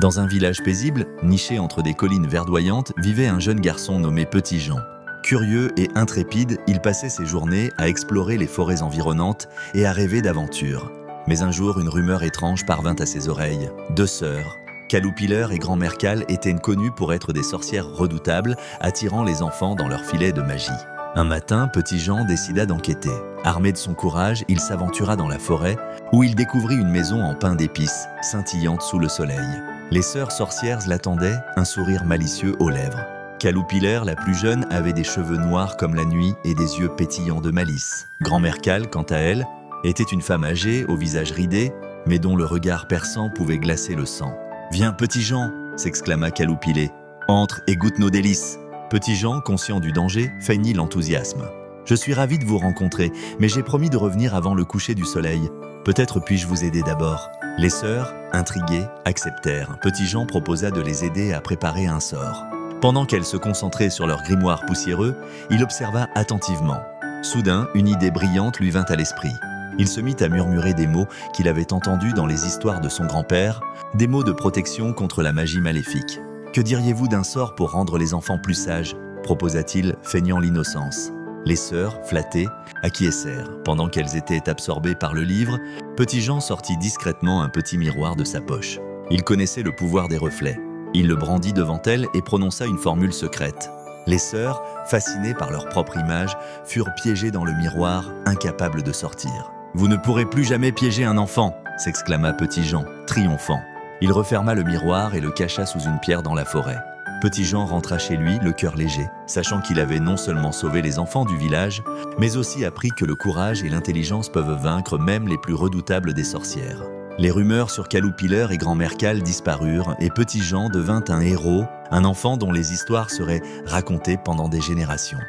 Dans un village paisible, niché entre des collines verdoyantes, vivait un jeune garçon nommé Petit Jean. Curieux et intrépide, il passait ses journées à explorer les forêts environnantes et à rêver d'aventures. Mais un jour, une rumeur étrange parvint à ses oreilles. Deux sœurs, Caloupiller et Grand-Mère Cal, étaient connues pour être des sorcières redoutables, attirant les enfants dans leur filet de magie. Un matin, Petit Jean décida d'enquêter. Armé de son courage, il s'aventura dans la forêt, où il découvrit une maison en pain d'épices, scintillante sous le soleil. Les sœurs sorcières l'attendaient, un sourire malicieux aux lèvres. Caloupiller, la plus jeune, avait des cheveux noirs comme la nuit et des yeux pétillants de malice. Grand-Mère Cal, quant à elle, était une femme âgée, au visage ridé, mais dont le regard perçant pouvait glacer le sang. « Viens, Petit Jean !» s'exclama Caloupiller. « Entre et goûte nos délices !» Petit Jean, conscient du danger, feignit l'enthousiasme. « Je suis ravi de vous rencontrer, mais j'ai promis de revenir avant le coucher du soleil. Peut-être puis-je vous aider d'abord ?» Les sœurs, intriguées, acceptèrent. Petit Jean proposa de les aider à préparer un sort. Pendant qu'elles se concentraient sur leur grimoire poussiéreux, il observa attentivement. Soudain, une idée brillante lui vint à l'esprit. Il se mit à murmurer des mots qu'il avait entendus dans les histoires de son grand-père, des mots de protection contre la magie maléfique. « Que diriez-vous d'un sort pour rendre les enfants plus sages ?» proposa-t-il, feignant l'innocence. Les sœurs, flattées, acquiescèrent. Pendant qu'elles étaient absorbées par le livre, Petit Jean sortit discrètement un petit miroir de sa poche. Il connaissait le pouvoir des reflets. Il le brandit devant elles et prononça une formule secrète. Les sœurs, fascinées par leur propre image, furent piégées dans le miroir, incapables de sortir. « Vous ne pourrez plus jamais piéger un enfant !» s'exclama Petit Jean, triomphant. Il referma le miroir et le cacha sous une pierre dans la forêt. Petit Jean rentra chez lui, le cœur léger, sachant qu'il avait non seulement sauvé les enfants du village, mais aussi appris que le courage et l'intelligence peuvent vaincre même les plus redoutables des sorcières. Les rumeurs sur Caloupiller et Grand-Mère Cal disparurent et Petit Jean devint un héros, un enfant dont les histoires seraient racontées pendant des générations.